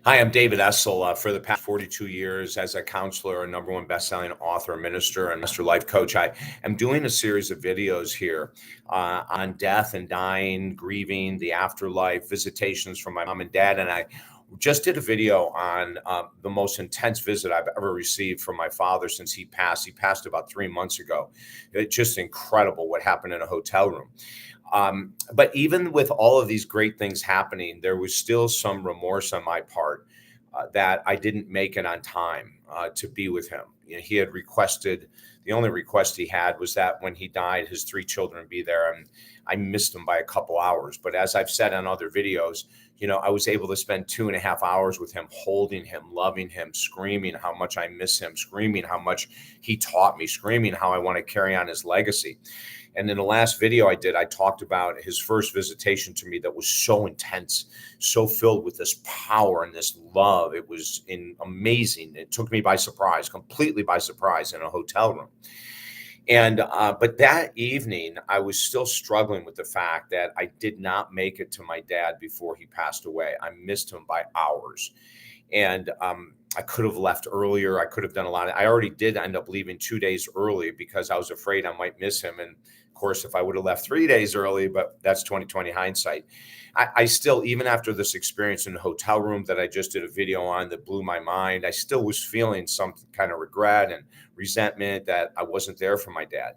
Hi, I'm David Essel. For the past 42 years, as a counselor, a number one best-selling author, minister, and master life coach, I am doing a series of videos here on death and dying, grieving, the afterlife, visitations from my mom and dad. And I just did a video on the most intense visit I've ever received from my father since he passed. He passed about 3 months ago. It's just incredible what happened in a hotel room. But even with all of these great things happening, there was still some remorse on my part that I didn't make it on time to be with him. He had requested, the only request he had was that when he died, his three children be there. And I missed him by a couple hours. But as I've said on other videos, I was able to spend 2.5 hours with him, holding him, loving him, screaming how much I miss him, screaming how much he taught me, screaming how I want to carry on his legacy. And in the last video I did, I talked about his first visitation to me that was so intense, so filled with this power and this love. It was amazing. It took me by surprise, completely by surprise, in a hotel room. And but that evening, I was still struggling with the fact that I did not make it to my dad before he passed away. I missed him by hours. And I could have left earlier. I could have done a lot. I already did end up leaving 2 days early because I was afraid I might miss him. And of course, if I would have left 3 days early, but that's 2020 hindsight. I still, even after this experience in the hotel room that I just did a video on that blew my mind, I still was feeling some kind of regret and resentment that I wasn't there for my dad.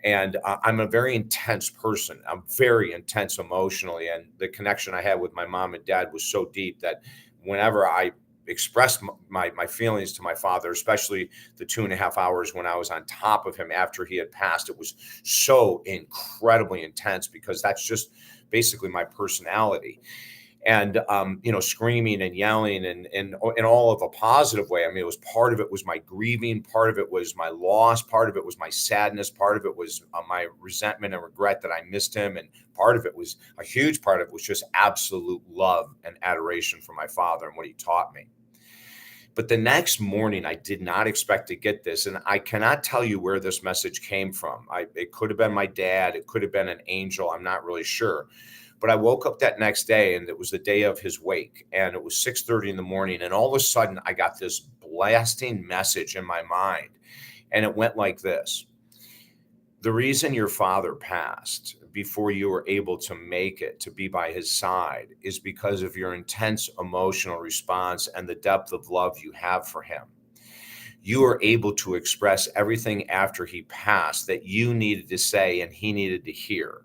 And I'm a very intense person. I'm very intense emotionally. And the connection I had with my mom and dad was so deep that whenever I expressed my feelings to my father, especially the 2.5 hours when I was on top of him after he had passed, it was so incredibly intense because that's just basically my personality. And screaming and yelling and in all of a positive way. I mean, it was part of it was my grieving, part of it was my loss, part of it was my sadness, part of it was my resentment and regret that I missed him, and part of it was a huge part of it was just absolute love and adoration for my father and what he taught me. But the next morning, I did not expect to get this, and I cannot tell you where this message came from. It could have been my dad, it could have been an angel. I'm not really sure. But I woke up that next day, and it was the day of his wake, and it was 6:30 in the morning, and all of a sudden I got this blasting message in my mind, and it went like this: the reason your father passed before you were able to make it to be by his side is because of your intense emotional response and the depth of love you have for him. You were able to express everything after he passed that you needed to say and he needed to hear.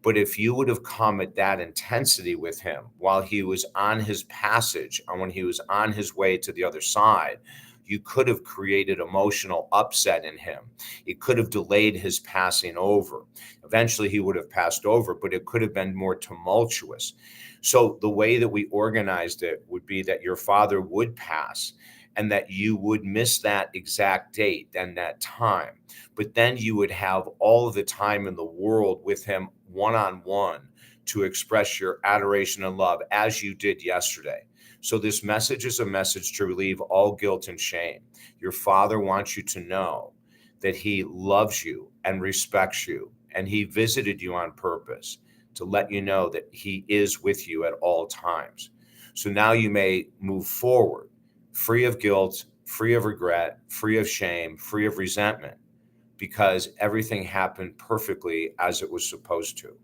But if you would have come at that intensity with him while he was on his passage and when he was on his way to the other side, you could have created emotional upset in him. It could have delayed his passing over. Eventually, he would have passed over, but it could have been more tumultuous. So the way that we organized it would be that your father would pass and that you would miss that exact date and that time. But then you would have all of the time in the world with him one-on-one to express your adoration and love as you did yesterday. So this message is a message to relieve all guilt and shame. Your father wants you to know that he loves you and respects you, and he visited you on purpose to let you know that he is with you at all times. So now you may move forward free of guilt, free of regret, free of shame, free of resentment, because everything happened perfectly as it was supposed to.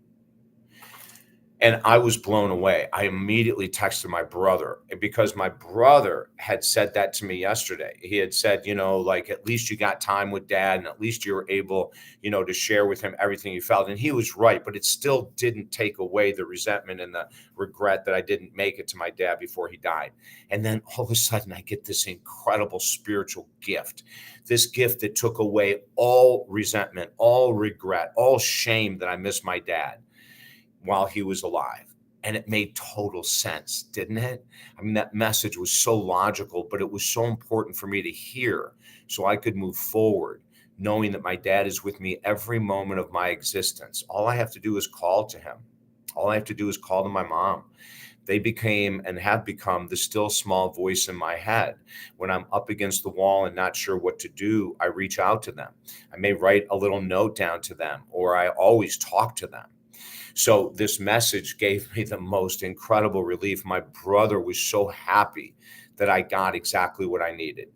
And I was blown away. I immediately texted my brother because my brother had said that to me yesterday. He had said, like, at least you got time with dad and at least you were able, to share with him everything you felt. And he was right, but it still didn't take away the resentment and the regret that I didn't make it to my dad before he died. And then all of a sudden I get this incredible spiritual gift, this gift that took away all resentment, all regret, all shame that I missed my dad while he was alive. And it made total sense, didn't it? I mean, that message was so logical, but it was so important for me to hear so I could move forward, knowing that my dad is with me every moment of my existence. All I have to do is call to him. All I have to do is call to my mom. They became and have become the still small voice in my head. When I'm up against the wall and not sure what to do, I reach out to them. I may write a little note down to them, or I always talk to them. So this message gave me the most incredible relief. My brother was so happy that I got exactly what I needed,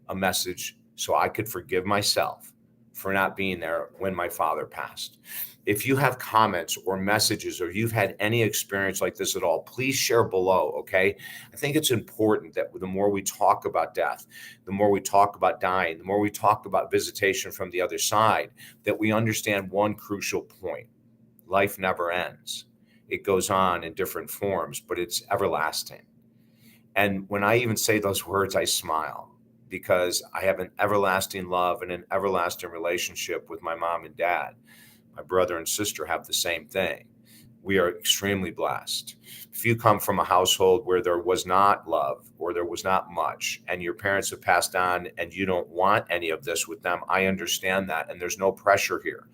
a message so I could forgive myself for not being there when my father passed. If you have comments or messages, or you've had any experience like this at all, please share below, okay? I think it's important that the more we talk about death, the more we talk about dying, the more we talk about visitation from the other side, that we understand one crucial point. Life never ends. It goes on in different forms, but it's everlasting. And when I even say those words, I smile, because I have an everlasting love and an everlasting relationship with my mom and dad. My brother and sister have the same thing. We are extremely blessed. If you come from a household where there was not love or there was not much, and your parents have passed on and you don't want any of this with them, I understand that. And there's no pressure here.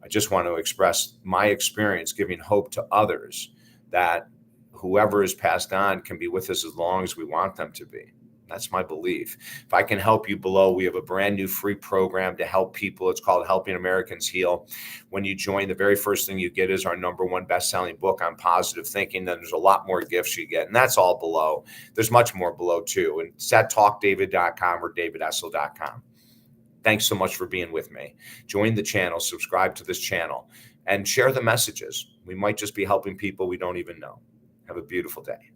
I just want to express my experience, giving hope to others that whoever is passed on can be with us as long as we want them to be. That's my belief. If I can help you below, we have a brand new free program to help people. It's called Helping Americans Heal. When you join, the very first thing you get is our #1 best-selling book on positive thinking. Then there's a lot more gifts you get, and that's all below. There's much more below too. And it's at talkdavid.com or davidessel.com. Thanks so much for being with me. Join the channel, subscribe to this channel, and share the messages. We might just be helping people we don't even know. Have a beautiful day.